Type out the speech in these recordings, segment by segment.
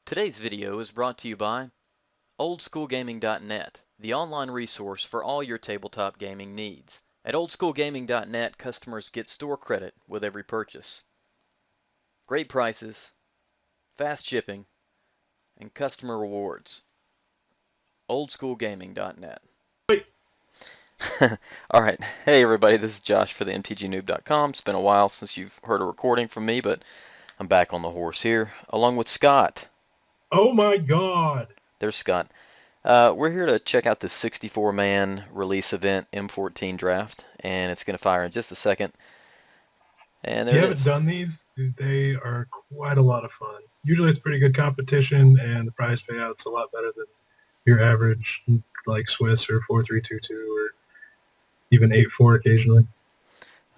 Today's video is brought to you by oldschoolgaming.net, the online resource for all your tabletop gaming needs. At oldschoolgaming.net, customers get store credit with every purchase. Great prices, fast shipping, and customer rewards. oldschoolgaming.net. Alright, hey everybody, this is Josh for the mtgnoob.com. It's been a while since you've heard a recording from me, but I'm back on the horse here, along with Scott. Oh my God! There's Scott. We're here to check out the 64-man release event M14 draft, and it's going to fire in just a second. And there You it haven't is. done these? Dude, they are quite a lot of fun. Usually it's pretty good competition, and the prize payout's a lot better than your average, like Swiss or 4322 or even 8-4 occasionally.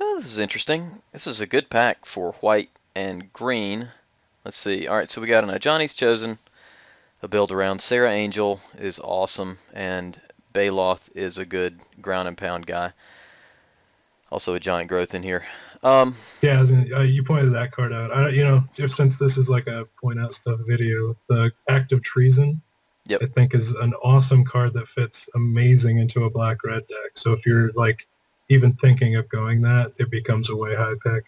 Well, this is interesting. This is a good pack for white and green. Let's see. Alright, so we got an Johnny's Chosen, a build around. Sarah Angel is awesome, and Baloth is a good ground and pound guy. Also a giant growth in here. Yeah, you pointed that card out. Since this is like a point out stuff video, the Act of Treason, Yep. I think is an awesome card that fits amazing into a black-red deck. So if you're like even thinking of going that, it becomes a way high pick.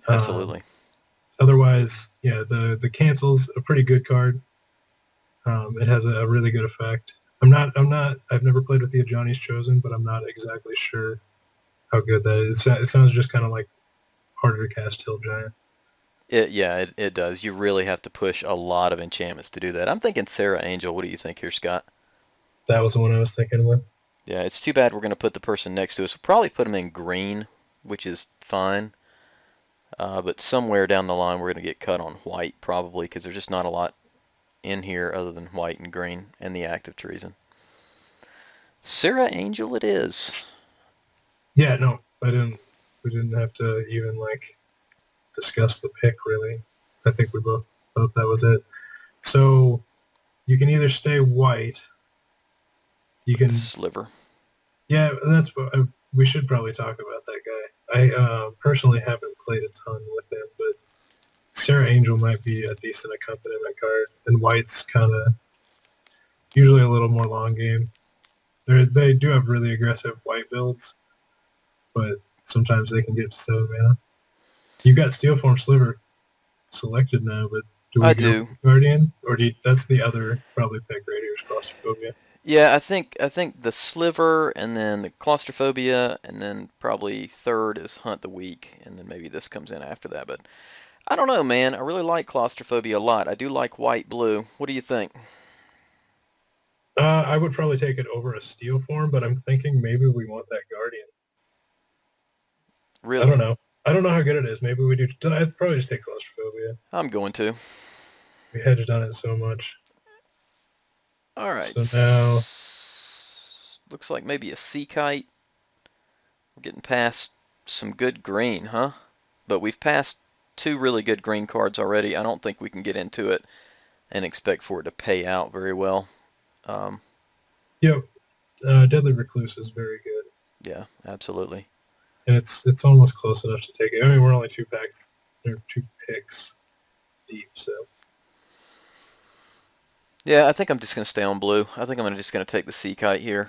Absolutely. Otherwise, yeah, the cancel's a pretty good card. It has a really good effect. I've never played with the Johnny's Chosen, but I'm not exactly sure how good that is. It sounds just kind of like harder to cast Hill Giant. It does. You really have to push a lot of enchantments to do that. I'm thinking Sarah Angel. What do you think here, Scott? That was the one I was thinking of. Yeah, it's too bad we're going to put the person next to us. We'll probably put them in green, which is fine. But somewhere down the line, we're going to get cut on white, probably, because there's just not a lot in here other than white and green and the Act of Treason. Sarah Angel it is. Yeah, no, we didn't have to even like discuss the pick really. I think we both thought that was it. So you can either stay white. You can Sliver. Yeah, that's what we should probably talk about that guy. I personally haven't played a ton with him, but Sarah Angel might be a decent accompaniment card, and white's kind of usually a little more long game. They do have really aggressive white builds, but sometimes they can get to 7 mana. You got Steelform Sliver selected now, but do we go Guardian? Or that's the other probably pick right here is Claustrophobia. Yeah, I think the Sliver, and then the Claustrophobia, and then probably third is Hunt the Weak, and then maybe this comes in after that. But I don't know, man. I really like Claustrophobia a lot. I do like white-blue. What do you think? I would probably take it over a Steel Form, but I'm thinking maybe we want that Guardian. Really? I don't know. I don't know how good it is. Maybe we do. I'd probably just take Claustrophobia. I'm going to. We hedged on it so much. All right. So now, looks like maybe a Sea Kite. We're getting past some good green, huh? But we've passed two really good green cards already. I don't think we can get into it and expect for it to pay out very well. Yep. Deadly Recluse is very good. Yeah, absolutely. And it's almost close enough to take it. I mean, we're only two picks deep, so. Yeah, I think I'm just going to stay on blue. I think I'm just going to take the Sea Kite here.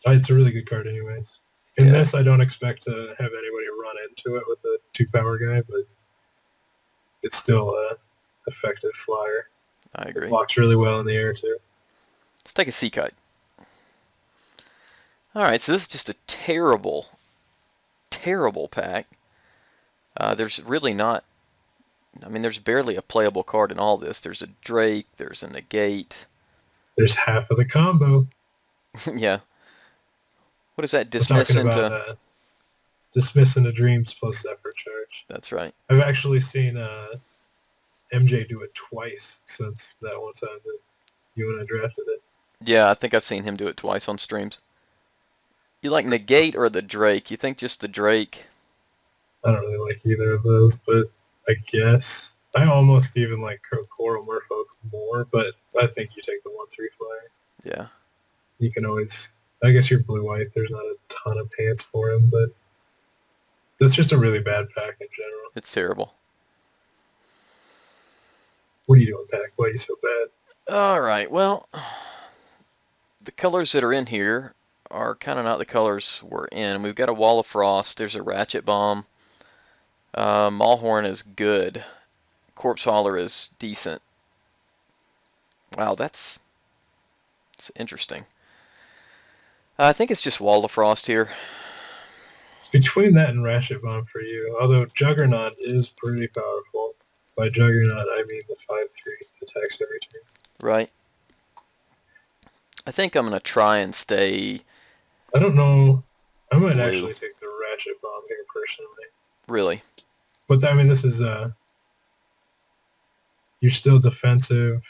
It's a really good card anyways. In this, I don't expect to have anybody run into it with a 2-power guy, but it's still a effective flyer. I agree. It blocks really well in the air, too. Let's take a Sea Kite. Alright, so this is just a terrible pack. There's really not... I mean, there's barely a playable card in all this. There's a Drake, there's a Negate. There's half of the combo. Yeah. What is that? Dismiss into... Dismiss into Dreams plus Zephyr Charge. That's right. I've actually seen MJ do it twice since that one time that you and I drafted it. Yeah, I think I've seen him do it twice on streams. You like Negate or the Drake? You think just the Drake? I don't really like either of those, but I guess. I almost even like Coral Merfolk more, but I think you take the 1/3 flyer. Yeah. You can always... I guess you're blue-white. There's not a ton of pants for him, but that's just a really bad pack in general. It's terrible. What are you doing, Pack? Why are you so bad? All right, well, the colors that are in here are kind of not the colors we're in. We've got a Wall of Frost. There's a Ratchet Bomb. Maulhorn is good. Corpse Hauler is decent. Wow, that's interesting. I think it's just Wall of Frost here. Between that and Ratchet Bomb for you, although Juggernaut is pretty powerful. By Juggernaut, I mean the 5-3 attacks every turn. Right. I think I'm going to try and stay I don't know. I might blue. actually take the Ratchet Bomb here personally. Really? But I mean, this is you're still defensive.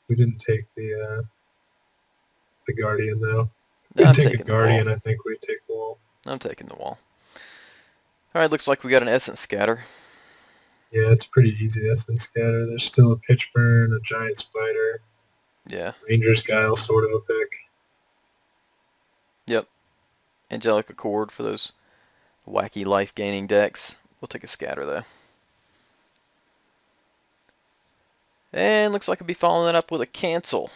We didn't take the Guardian though. No, We'd I'm take a taking the wall. Guardian. I think we'd take the wall. I'm taking the wall. Alright, looks like we got an Essence Scatter. Yeah, it's pretty easy. Essence Scatter. There's still a Pitch Burn, a Giant Spider. Yeah. Ranger's Guile, sort of a pick. Yep. Angelic Accord for those wacky life-gaining decks. We'll take a Scatter, though. And looks like I'll be following that up with a Cancel.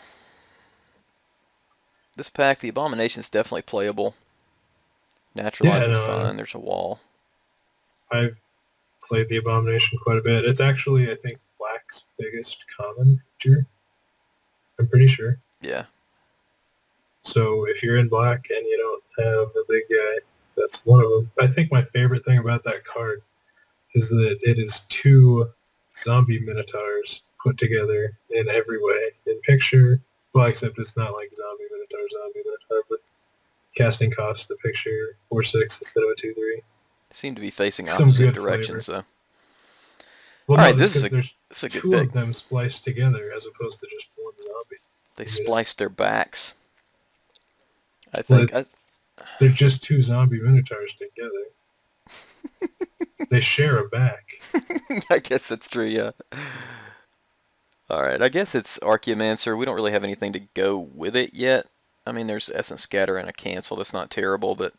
This pack, the Abomination is definitely playable. Naturalize is fine. There's a wall. I've played the Abomination quite a bit. It's actually, I think, Black's biggest common feature. I'm pretty sure. Yeah. So if you're in Black and you don't have a big guy, that's one of them. I think my favorite thing about that card is that it is 2 zombie Minotaurs put together in every way. In picture, well, except it's not like zombie Minotaur, but casting cost, the picture 4/6 instead of a 2/3. Seem to be facing Some opposite good directions, flavor. though. Well, All no, right, this is a there's good 2 pick. of them spliced together as opposed to just one zombie. They spliced their backs. I Well, think. they're just 2 zombie Minotaurs together. They share a back. I guess that's true, yeah. Alright, I guess it's Archaeomancer. We don't really have anything to go with it yet. I mean, there's Essence Scatter and a Cancel. That's not terrible, but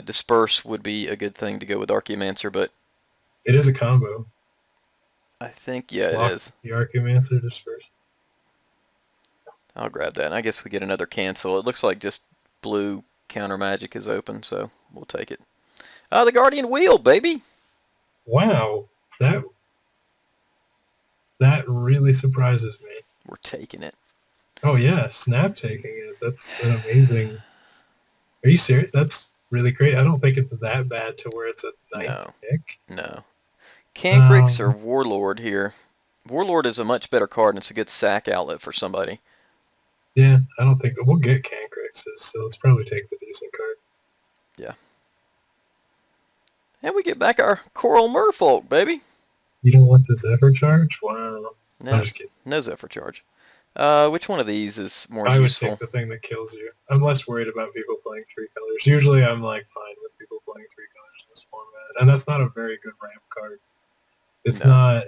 Disperse would be a good thing to go with Archaeomancer, but... It is a combo. I think, yeah, Lock it is. the Archaeomancer Disperse. I'll grab that. And I guess we get another Cancel. It looks like just blue counter magic is open, so we'll take it. The Guardian Wheel, baby! Wow, that really surprises me. We're taking it. Oh yeah, Snap taking it. That's an amazing. Are you serious? That's really great. I don't think it's that bad to where it's a 9th pick. No. Cankrix or Warlord here. Warlord is a much better card and it's a good sack outlet for somebody. Yeah, I don't think we'll get Cankrixes, so let's probably take the decent card. Yeah. And we get back our Coral Merfolk, baby. You don't want this Zephyr Charge? Wow. No, I'm just kidding. No Zephyr Charge. Which one of these is more I would useful? take the thing that kills you. I'm less worried about people playing 3 colors. Usually I'm like fine with people playing 3 colors in this format. And that's not a very good ramp card. It's not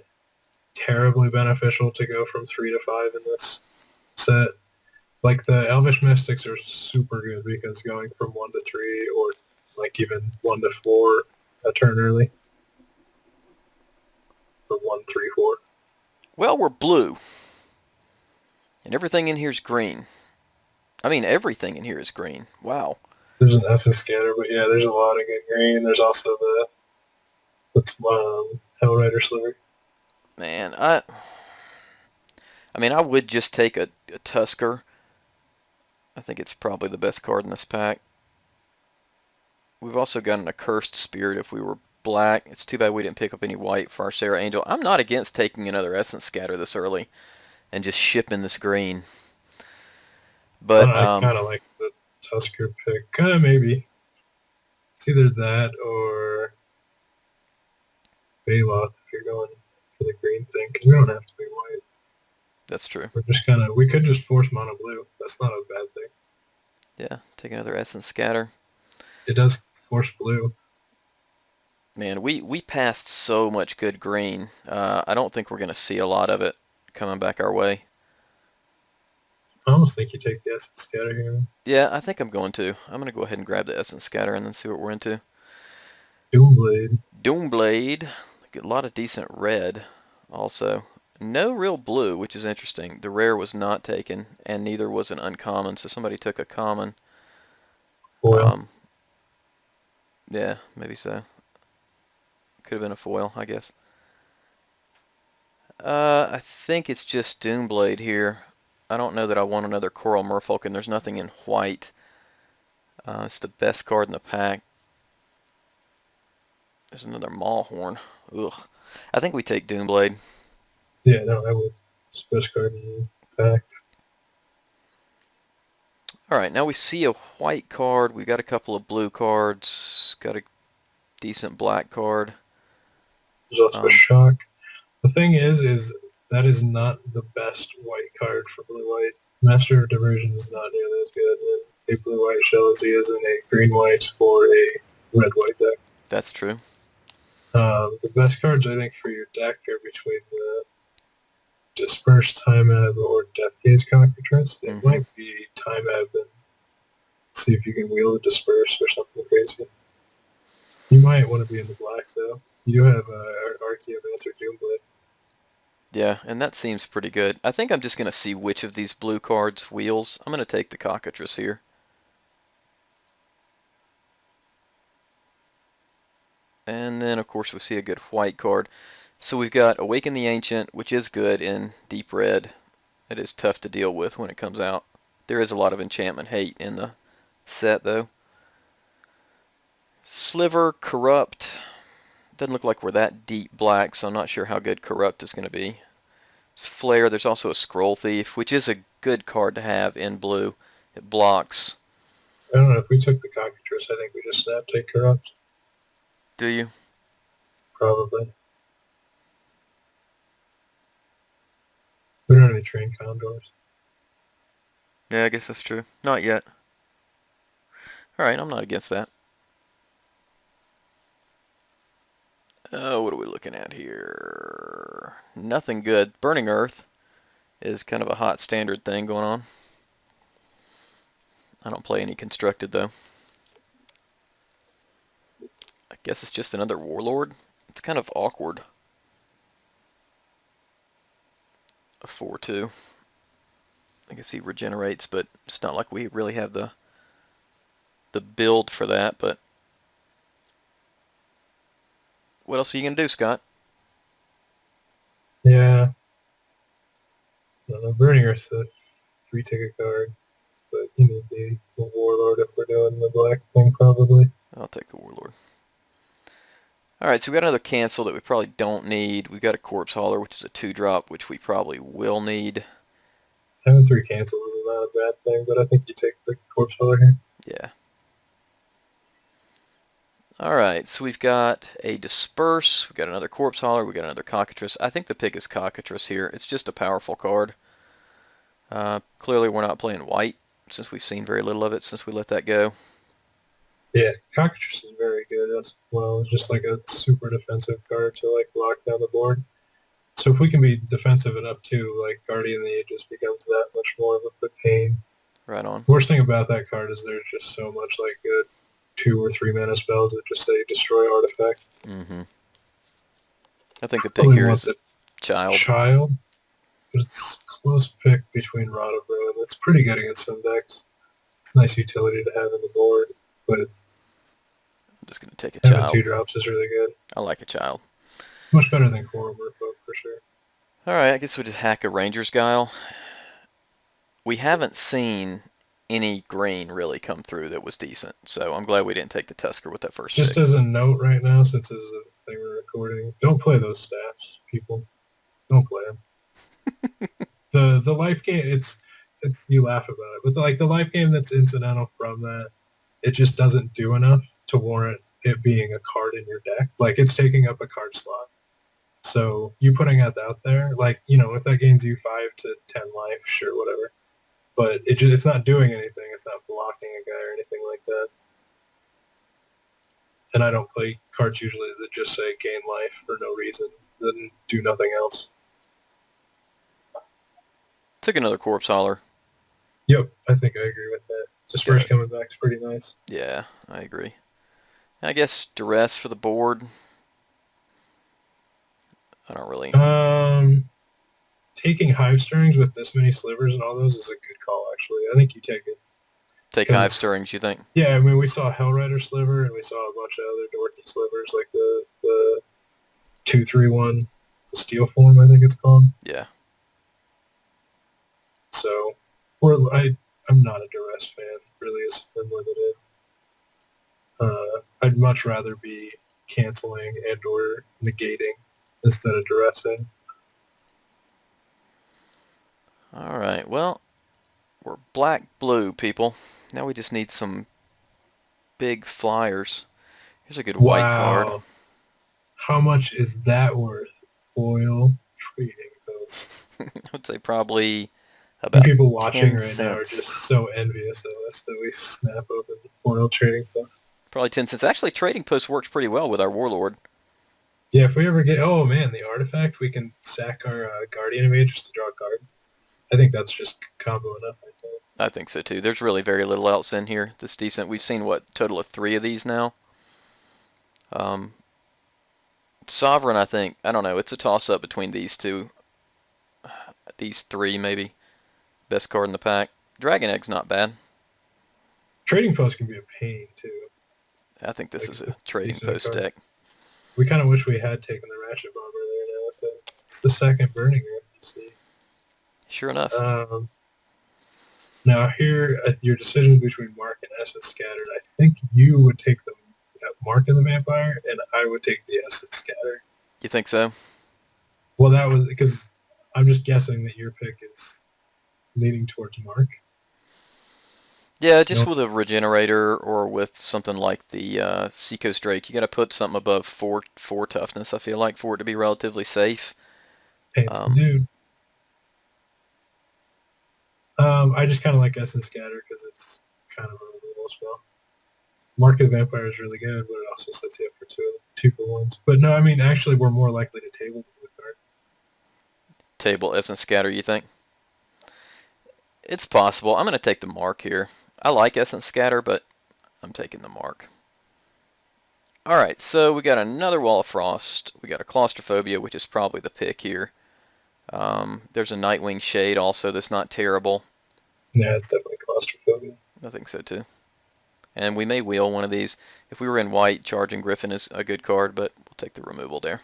terribly beneficial to go from 3 to 5 in this set. Like the Elvish Mystics are super good because going from 1 to 3 or like even 1 to 4 a turn early. Or 1, 3, 4. Well, we're blue. And everything in here is green. I mean, everything in here is green. Wow. There's an Essence Scatter, but yeah, there's a lot of good green. There's also the Hellrider Sliver. Man, I mean, I would just take a Tusker. I think it's probably the best card in this pack. We've also got an Accursed Spirit if we were black. It's too bad we didn't pick up any white for our Sarah Angel. I'm not against taking another Essence Scatter this early and just shipping this green. But I kind of like the Tusker pick. Maybe. It's either that or Baloth if you're going for the green thing, because we don't have to be white. That's true. We're just we could just force mono blue. That's not a bad thing. Yeah, take another Essence Scatter. It does force blue. Man, we passed so much good green. I don't think we're going to see a lot of it coming back our way. I almost think you take the Essence Scatter here. Yeah, I think I'm going to. I'm going to go ahead and grab the Essence Scatter and then see what we're into. Doomblade. Doomblade. Get a lot of decent red also. No real blue, which is interesting. The rare was not taken, and neither was an uncommon, so somebody took a common. Foil. Um, yeah, maybe so. Could have been a foil, I guess. I think it's just Doomblade here. I don't know that I want another Coral Merfolk, and there's nothing in white. It's the best card in the pack. There's another Maulhorn. Ugh. I think we take Doomblade. Yeah, no, I would. It's the best card in the pack. Alright, now we see a white card. We got a couple of blue cards. Got a decent black card. There's also a shock. The thing is that is not the best white card for blue-white. Master of Diversion is not nearly as good in a blue-white shell as he is in a green-white or a red-white deck. That's true. The best cards, I think, for your deck are between the Disperse, Time Ebb, or Death Gaze Cockatrice. It might be Time Ebb and see if you can wheel a Disperse or something crazy. You might want to be in the black, though. You do have Archaeomancer Doomblade. Yeah, and that seems pretty good. I think I'm just going to see which of these blue cards wheels. I'm going to take the Cockatrice here. And then, of course, we see a good white card. So we've got Awaken the Ancient, which is good in deep red. It is tough to deal with when it comes out. There is a lot of enchantment hate in the set, though. Sliver, Corrupt. Doesn't look like we're that deep black, so I'm not sure how good Corrupt is going to be. Flare, there's also a Scroll Thief, which is a good card to have in blue. It blocks. I don't know, if we took the Cockatrice, I think we just snap take Corrupt. Do you? Probably. We don't have any trained Condors. Yeah, I guess that's true. Not yet. Alright, I'm not against that. What are we looking at here? Nothing good. Burning Earth is kind of a hot standard thing going on. I don't play any constructed, though. I guess it's just another Warlord. It's kind of awkward. A 4/2. I guess he regenerates, but it's not like we really have the build for that. But what else are you gonna do, Scott? Yeah. I don't know, Burning Earth's a free ticket card, but you need the Warlord if we're doing the black thing, probably. I'll take the Warlord. Alright, so we've got another cancel that we probably don't need. We've got a Corpse Hauler, which is a 2-drop, which we probably will need. Having 3 cancels is not a bad thing, but I think you take the Corpse Hauler here. Yeah. Alright, so we've got a Disperse, we've got another Corpse Hauler, we've got another Cockatrice. I think the pick is Cockatrice here. It's just a powerful card. Clearly we're not playing white, since we've seen very little of it since we let that go. Yeah, Cockatrice is very good as well. It's just like a super defensive card to like lock down the board. So if we can be defensive enough too, like Guardian of the Ages becomes that much more of a pain. Right on. Worst thing about that card is there's just so much like good 2 or 3 mana spells that just say destroy artifact. I think the pick here is Child. Child? But it's close pick between Rod of Ruin. It's pretty good against some decks. It's a nice utility to have in the board, but I'm just going to take a Child. Having 2 drops is really good. I like a Child. It's much better than Coral Merfolk for sure. Alright, I guess we'll just hack a Ranger's Guile. We haven't seen any green really come through that was decent, so I'm glad we didn't take the Tusker with that first Just pick. as a note right now, since this is a thing we're recording, don't play those staffs, people. Don't play them. the life game, it's you laugh about it, but the life game that's incidental from that, it just doesn't do enough to warrant it being a card in your deck. Like, it's taking up a card slot. So you putting that out there, like, you know, if that gains you 5 to 10 life, sure, whatever. But it's not doing anything. It's not blocking a guy or anything like that. And I don't play cards usually that just say gain life for no reason, then do nothing else. Took another Corpse Hauler. Yep, I think I agree with that. Disperse coming back is pretty nice. Yeah, I agree. I guess Duress for the board. I don't really. taking hive stirrings with this many slivers and all those is a good call, actually. I think you take it. Take hive Because, stirrings, you think? yeah, I mean, we saw Hellrider sliver, and we saw a bunch of other dorky slivers, like the 231, the steel form, I think it's called. Yeah. So, I'm not a duress fan, really, is unlimited. I'd much rather be canceling and or negating instead of duressing. All right. Well, we're black-blue, people. Now we just need some big flyers. Here's a good white card. Wow. How much is that worth? Foil trading post. I would say probably And about people watching 10 right now are cents. just so envious of us that we snap open the foil trading post. Probably 10 cents. Actually, trading post works pretty well with our warlord. Yeah, if we ever get, oh man, the artifact, we can sack our Guardian Invaders to draw a card. I think that's just combo enough, I think. I think so too. There's really very little else in here that's decent. We've seen, what, total of 3 of these now? Sovereign, I think, I don't know, it's a toss-up between these two. These 3, maybe. Best card in the pack. Dragon Egg's not bad. Trading post can be a pain, too. I think this Like, is it's a a trading decent post card. deck. We kind of wish we had taken the Ratchet Bomber there now with it. It's the second Burning Room, you see. Sure enough. Now here, your decision between Mark and Essence Scattered, I think you would take the Mark and the Vampire, and I would take the Essence Scatter. You think so? Well, that was because I'm just guessing that your pick is leaning towards Mark. Yeah, just No, with a Regenerator or with something like the Seacoast Drake, you got to put something above 4 toughness, I feel like, for it to be relatively safe. paints the dude. I just kind of like Essence Scatter because it's kind of a removal spell. Mark of the Vampire is really good, but it also sets you up for two for ones. But no, I mean, actually, we're more likely to table the card. Table Essence Scatter, you think? It's possible. I'm going to take the Mark here. I like Essence Scatter, but I'm taking the Mark. Alright, so we got another Wall of Frost. We got a Claustrophobia, which is probably the pick here. There's a Nightwing Shade also that's not terrible. Yeah, it's definitely Claustrophobia. I think so too. And we may wheel one of these. If we were in white, Charging Griffin is a good card, but we'll take the removal there.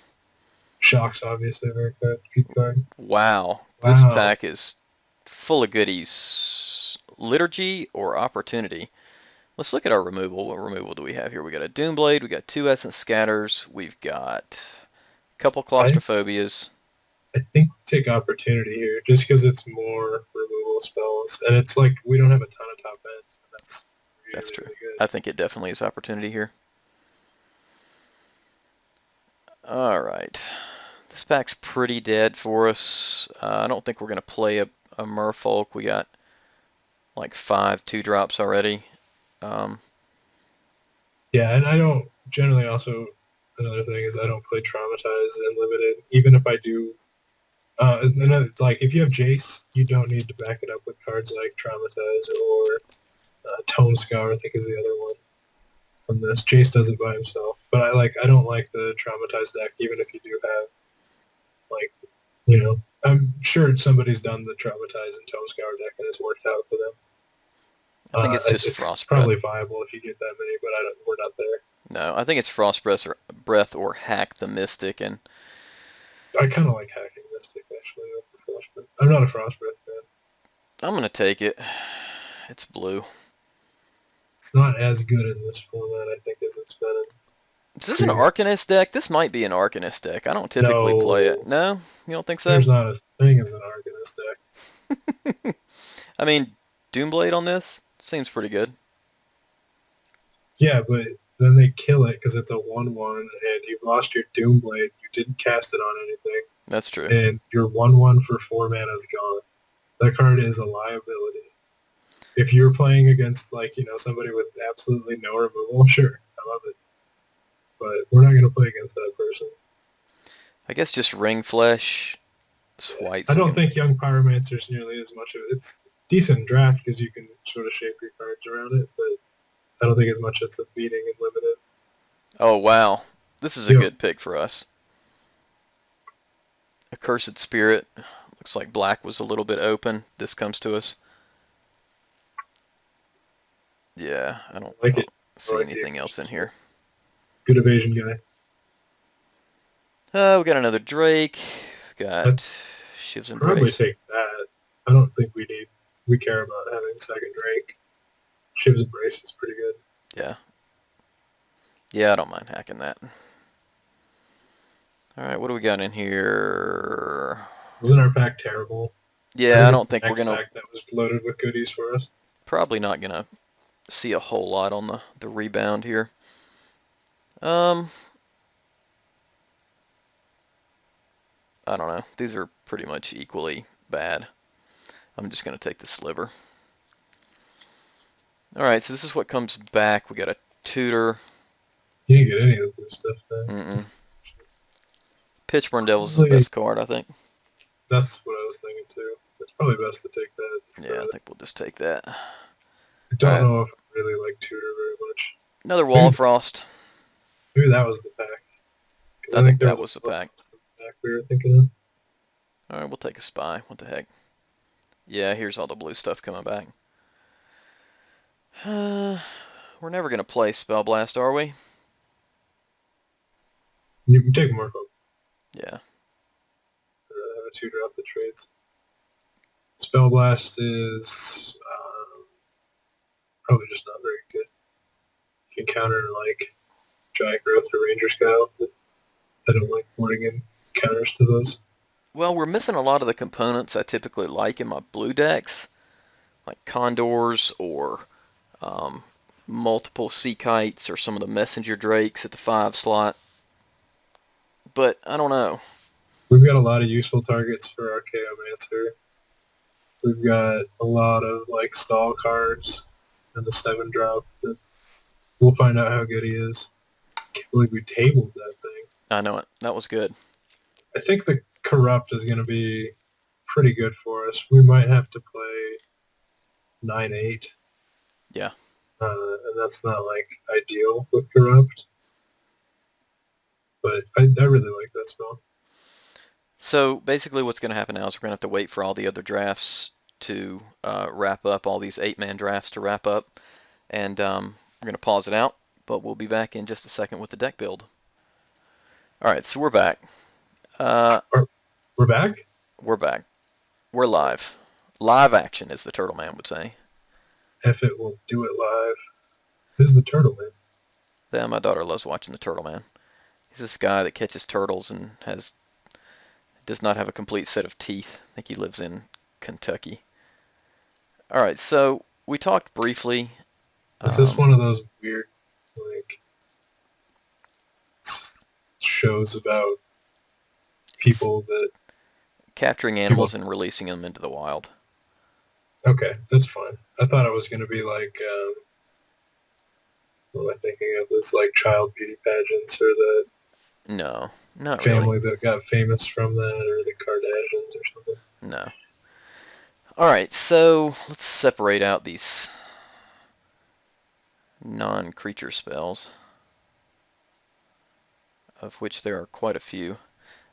Shock's obviously a very good card. Wow. This Wow. pack is full of goodies. Liturgy or Opportunity. Let's look at our removal. What removal do we have here? We got a Doomblade, we got 2 Essence Scatters, we've got a couple Claustrophobias. I think take Opportunity here, just because it's more removal spells, and it's like we don't have a ton of top end. And that's true. really good. I think it definitely is Opportunity here. Alright. This pack's pretty dead for us. I don't think we're going to play a Merfolk. We got like 5 2-drops already. Yeah, and I don't generally also, another thing is I don't play Traumatize and Limited, even if I do. Like if you have Jace, you don't need to back it up with cards like Traumatize or Tone Scour, I think is the other one from this. Jace does it by himself, but I don't like the Traumatize deck, even if you do have I'm sure somebody's done the Traumatize and Tone Scour deck and it's worked out for them. I think it's just it's Frost probably Breath. viable if you get that many, but we're not there. No, I think it's Frost Breath or Hack the Mystic, and I kind of like hacking Mystic actually over Frost Breath. I'm not a Frost Breath fan. I'm going to take it. It's blue. It's not as good in this format, I think, as it's been in. Is this an Arcanist deck? This might be an Arcanist deck. I don't typically play it. No? You don't think so? There's not a thing as an Arcanist deck. I mean, Doomblade on this seems pretty good. Yeah, but then they kill it because it's a 1/1 and you've lost your Doomblade. You didn't cast it on anything. That's true. And your 1/1 for 4 mana is gone. That card is a liability. If you're playing against, somebody with absolutely no removal, sure, I love it. But we're not going to play against that person. I guess just Ring Flesh, White. I don't think Young Pyromancer is nearly as much of it. It's decent draft because you can sort of shape your cards around it, but I don't think as much it's a beating and limited. Oh, wow. This is a good pick for us. Accursed Spirit. Looks like black was a little bit open. This comes to us. Yeah, I don't, I I like don't it. I see like the anything else evasion in stuff. here. Good evasion guy. We got another Drake. I'd Got Shiv's probably Embrace. take that. I don't think we care about having a second Drake. Shiv's Embrace is pretty good. Yeah. Yeah, I don't mind hacking that. Alright, what do we got in here? Wasn't our pack terrible? I Yeah, I think it's don't the think we're next gonna, pack that was loaded with goodies for us. probably not gonna see a whole lot on the rebound here. Um, I don't know. These are pretty much equally bad. I'm just gonna take the sliver. Alright, so this is what comes back. We got a tutor. You didn't get any of the blue stuff then. Mm-mm. Pitchburn Devils is the Probably, best card, I think. that's what I was thinking too. It's probably best to take that Yeah, I instead. think we'll just take that. I don't Alright, know if I really like Tudor very much. another Wall of Maybe, Frost. maybe that was the pack. Because I I think think there that was was the a pack. pack we were thinking of. Alright, we'll take a spy. What the heck? Yeah, here's all the blue stuff coming back. We're never gonna play Spell Blast, are we? You can take more from Yeah. have a Tudor off the trades. Spell Blast is probably just not very good. You can counter like Giant Growth or Ranger Scout, but I don't like boarding in counters to those. Well, we're missing a lot of the components I typically like in my blue decks, like Condors or um, multiple Sea Kites or some of the Messenger Drakes at the 5 slot. But I don't know. We've got a lot of useful targets for our Chaomancer. We've got a lot of like stall cards and the 7-drop. We'll find out how good he is. Can't believe we tabled that thing. I know it. That was good. I think the Corrupt is going to be pretty good for us. We might have to play 9-8. Yeah. And that's not like ideal with Corrupt. But I really like that spell. So basically what's going to happen now is we're going to have to wait for all the other drafts to wrap up, all these 8-man drafts to wrap up. And we're going to pause it out, but we'll be back in just a second with the deck build. Alright, so we're back. We're back? We're back. We're live. Live action, as the Turtle Man would say. If it will do it live. Who's the Turtle Man? Yeah, my daughter loves watching the Turtle Man. He's this guy that catches turtles and does not have a complete set of teeth. I think he lives in Kentucky. Alright, so we talked briefly. Is this one of those weird, like, shows about people that... Capturing animals and releasing them into the wild. Okay, that's fine. I thought it was going to be like, what am I thinking of? This like child beauty pageants or the No, not family really. that got famous from that or the Kardashians or something. No. Alright, so let's separate out these non-creature spells, of which there are quite a few.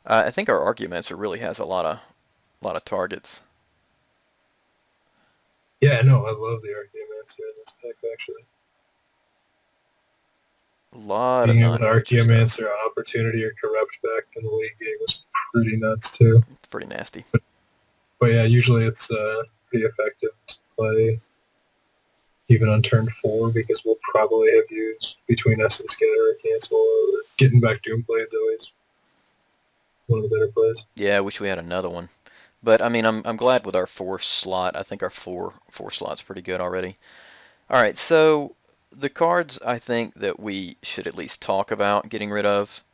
I think our Argumancer really has a lot of targets. Yeah, no, I love the Archaeomancer in this deck, actually. A lot Being of able to non-creature Archaeomancer stuff. on Opportunity or Corrupt back in the late game was pretty nuts, too. It's pretty nasty. But yeah, usually it's pretty effective to play even on turn 4 because we'll probably have used between us and Scatter or Cancel or getting back Doomplade's always one of the better plays. Yeah, I wish we had another one. But I mean, I'm glad with our 4 slot. I think our four slot's pretty good already. All right, so the cards I think that we should at least talk about getting rid of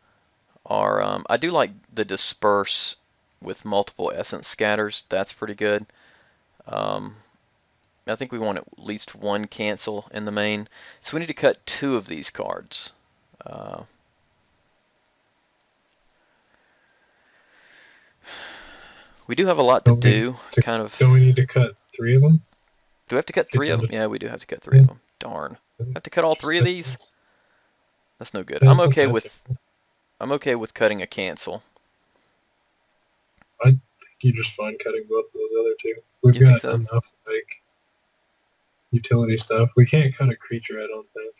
are I do like the Disperse with multiple Essence Scatters. That's pretty good. I think we want at least one cancel in the main. So we need to cut 2 of these cards. We do have a lot to do. Kind of. Don't we need to cut 3 of them? Do we have to cut 3 of them? Yeah, we do have to cut 3 Yeah. of them. Darn. I have to cut all 3 of these? That's no good. Yeah, I'm it's not okay that with difficult. I'm okay with cutting a cancel. I think you just fine cutting both of those other two. We've You think got so? enough like utility stuff. We can't cut a creature, I don't think.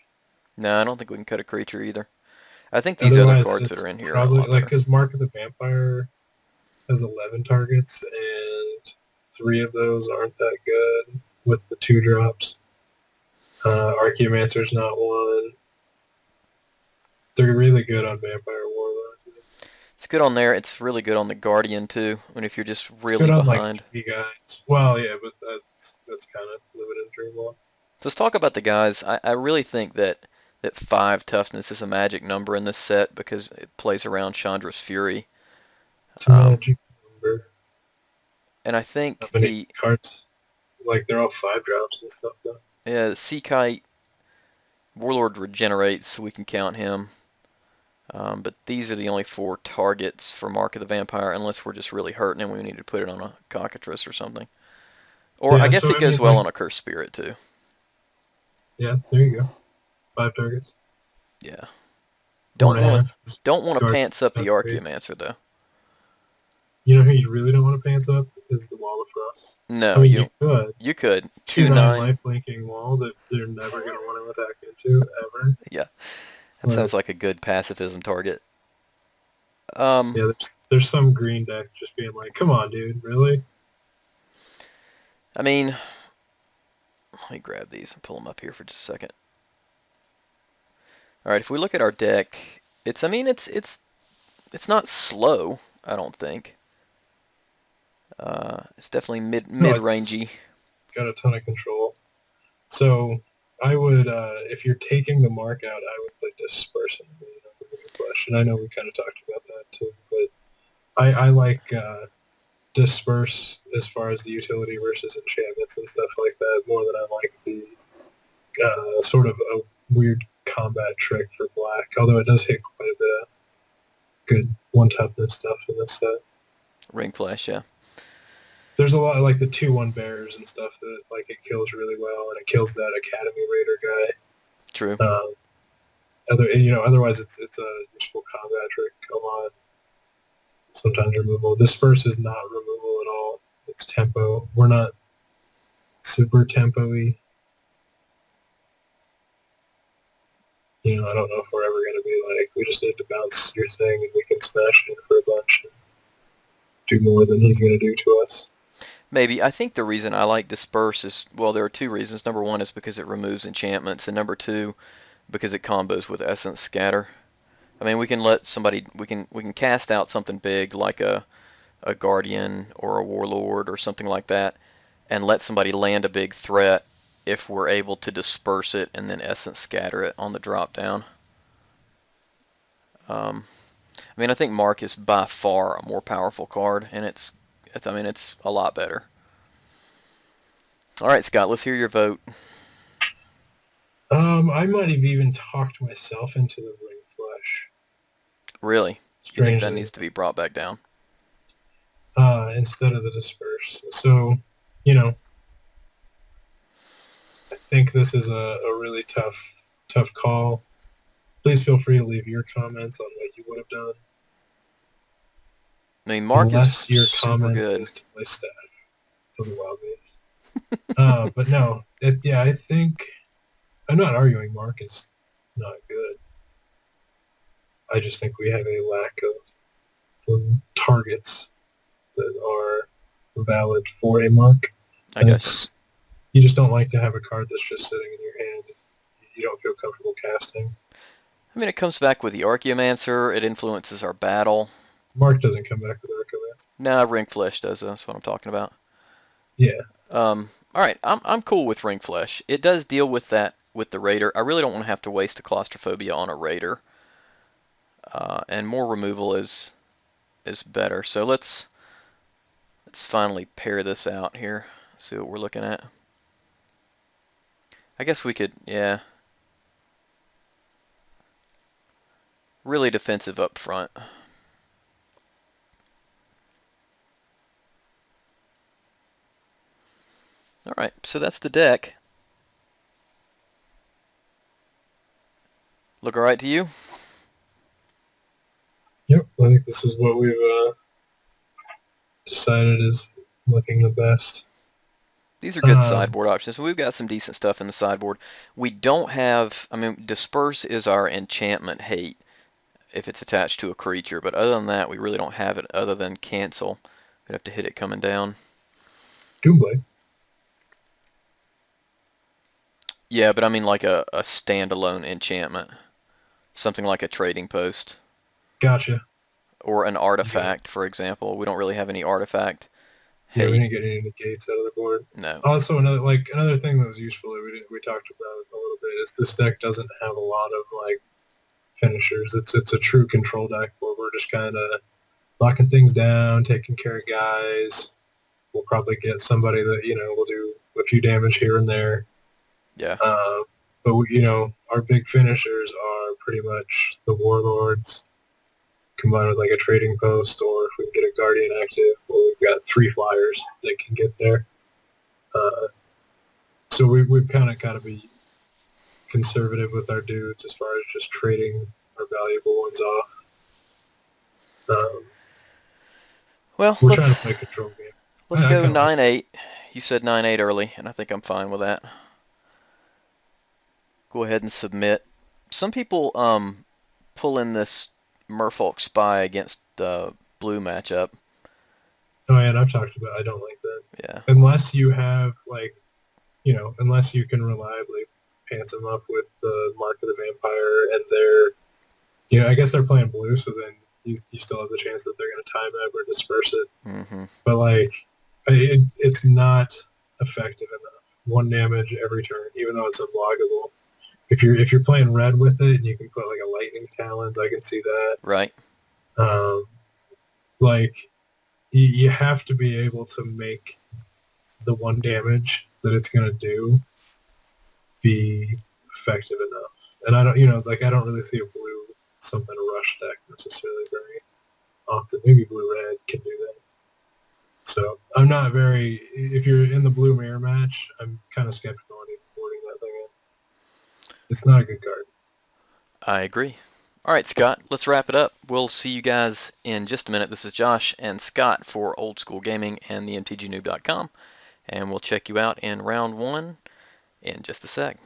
No, I don't think we can cut a creature either. I think these other Otherwise, cards that it's are in here are a probably lot like better. because Mark of the Vampire has 11 targets, and 3 of those aren't that good with the 2 drops. Archaeomancer's not one. They're really good on Vampire Warlock. It's good on there. It's really good on the Guardian too. And if you're just It's really good on like behind. 3 guys. Well, yeah, but that's kind of limited in Dreamwall. So let's talk about the guys. I really think that 5 toughness is a magic number in this set because it plays around Chandra's Fury. It's a Um, magic number. and I How think many cards? Like they're all 5 drops and stuff though. Sea Kite Warlord regenerates, so we can count him. But these are the only 4 targets for Mark of the Vampire, unless we're just really hurting and we need to put it on a Cockatrice or something. Or I Yeah, guess so it I mean, goes well like, on a Cursed Spirit too. yeah, there you go. 5 targets. Yeah. Four Don't and a want half. to don't want to Guard pants up the upgrade. Archaeomancer though. You know who you really don't want to pants up is the Wall of Frost. I No, mean, you you could. you could 2/9 2/9. life linking wall that they're never going to want to attack into ever. Yeah, that But sounds like a good pacifism target. Um, yeah, there's some green deck just being like, come on, dude, really? I mean, let me grab these and pull them up here for just a second. All right, if we look at our deck, I mean, it's not slow. I don't think. It's definitely No, mid it's rangey. got a ton of control. So I would, if you're taking the mark out, I would put Disperse in the question. I know we kind of talked about that too, but I like Disperse as far as the utility versus enchantments and stuff like that more than I like the sort of a weird combat trick for black, although it does hit quite a bit of good one toughness stuff in this set. Ring Flash, yeah. There's a lot of like the 2/1 bears and stuff that like it kills really well, and it kills that Academy Raider True. guy. Otherwise it's a useful combat trick a lot. Sometimes removal. Disperse is not removal at all. It's tempo. We're not super tempo-y. I don't know if we're ever going to be like, we just need to bounce your thing and we can smash it for a bunch and do more than he's going to do to us. Maybe. I think the reason I like Disperse is, well, there are 2 reasons. Number 1 is because it removes enchantments, and number 2, because it combos with Essence Scatter. I mean, we can let somebody, we can cast out something big like a Guardian or a Warlord or something like that, and let somebody land a big threat if we're able to disperse it and then Essence Scatter it on the drop down. I mean, I think Mark is by far a more powerful card, and I mean, it's a lot better. All right, Scott, let's hear your vote. I might have even talked myself into the ring flesh. Really? You think that Strangely, needs to be brought back down? instead of the disperse. So, you know, I think this is a really tough call. Please feel free to leave your comments on what you would have done. I mean, Mark is Unless your super comment good. is to play staff for the wild games. But no, I think I'm not arguing Mark is not good. I just think we have a lack of targets that are valid for a mark. I And gotcha. you just don't like to have a card that's just sitting in your hand. You don't feel comfortable casting. I mean, it comes back with the Archaeomancer. It influences our battle. Mark doesn't come back with Archimance. Nah, Ring Flesh does. That's what I'm talking about. Yeah. All right, I'm cool with Ring Flesh. It does deal with that with the Raider. I really don't want to have to waste a Claustrophobia on a Raider. And more removal is better. So let's finally pair this out here. See what we're looking at. I guess we could, yeah. Really defensive up front. Alright, so that's the deck. Look alright to you? Yep. I think this is what we've decided is looking the best. These are good sideboard options. So we've got some decent stuff in the sideboard. We don't have, I mean, Disperse is our enchantment hate if it's attached to a creature, but other than that, we really don't have it other than cancel. We'd have to hit it coming down. Doomblade. Yeah, but I mean like a standalone enchantment. Something like a trading post. Gotcha. Or an artifact, for example. We don't really have any artifact Yeah, we hate. didn't get any negates out of the board. No. Also, another thing that was useful that we talked about a little bit is this deck doesn't have a lot of like finishers. It's a true control deck where we're just kind of locking things down, taking care of guys. We'll probably get somebody that will do a few damage here and there. Yeah. But our big finishers are pretty much the warlords combined with like a trading post, or if we can get a guardian active, well, we've got 3 flyers that can get there. So we've kind of got to be conservative with our dudes as far as just trading our valuable ones off. Well, we're trying to play a control game. Let's go 9-8. You said 9-8 early, and I think I'm fine with that. Go ahead and submit. Some people pull in this Merfolk Spy against blue matchup. Oh yeah, and I've talked about I don't like that. Yeah. Unless you have unless you can reliably pants them up with the Mark of the Vampire and they're, I guess they're playing blue, so then you still have the chance that they're going to time it or disperse it. Mm-hmm. But it's not effective enough. 1 damage every turn, even though it's unblockable. If you're playing red with it and you can put like a lightning talons, I can see that. Right. You have to be able to make the 1 damage that it's going to do be effective enough. And I don't really see a blue something a rush deck necessarily very often. Maybe blue-red can do that. So I'm not very. If you're in the blue mirror match, I'm kind of skeptical on even boarding that thing in. It's not a good card. I agree. All right, Scott, let's wrap it up. We'll see you guys in just a minute. This is Josh and Scott for Old School Gaming and the MTGNoob.com, and we'll check you out in round 1 in just a sec.